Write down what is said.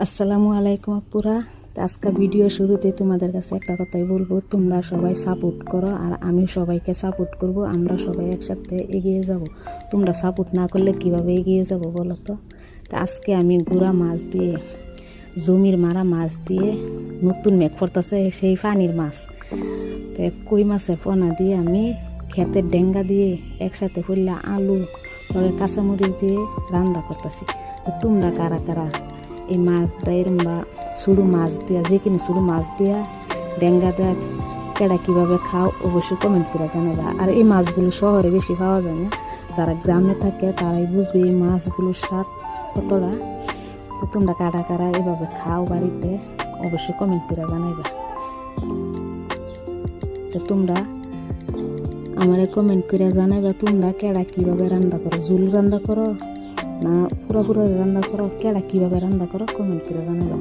আসসালামু আলাইকুম আপুরা। আজকে ভিডিও শুরুতে তোমাদের কাছে একটা কথাই বলবো, তোমরা সবাই সাপোর্ট করো আর আমি সবাইকে সাপোর্ট করব। আমরা সবাই একসাথে এগিয়ে যাব। তোমরা সাপোর্ট না করলে কিভাবে এগিয়ে যাব বলো তো। আজকে আমি গুড়া মাছ দিয়ে, জমির মারা মাছ দিয়ে, নতুন মেঘ পড়তেছে সেই পানির মাছ, তো কই মাছের পোনা দিয়ে আমি ক্ষেতের ডেঙ্গা দিয়ে একসাথে ফুললে আলু কাঁচামরিচ দিয়ে রান্না করতেছি। তো তোমরা কারা কারা এই মাছ দেয় বা শুরু মাছ দিয়া, যে কোনো শুরু মাছ দিয়া ডেঙ্গা দেয়া কেডা কীভাবে খাও অবশ্যই কমেন্ট করে জানাবা। আর এই মাছগুলো শহরে বেশি পাওয়া যায় না, যারা গ্রামে থাকে তারাই বুঝবে এই মাছগুলোর স্বাদ কতটা। তো তোমরা কারা কারা এভাবে খাও বাড়িতে অবশ্যই কমেন্ট করে জানাইবা। তো তোমরা আমার কমেন্ট করে জানাইবা তোমরা কেডা কীভাবে রান্না করো, ঝুল রান্না করো না পুরো রান্না করো, কেডা কীভাবে রান্না করো কমেন্ট করে জানাইবা।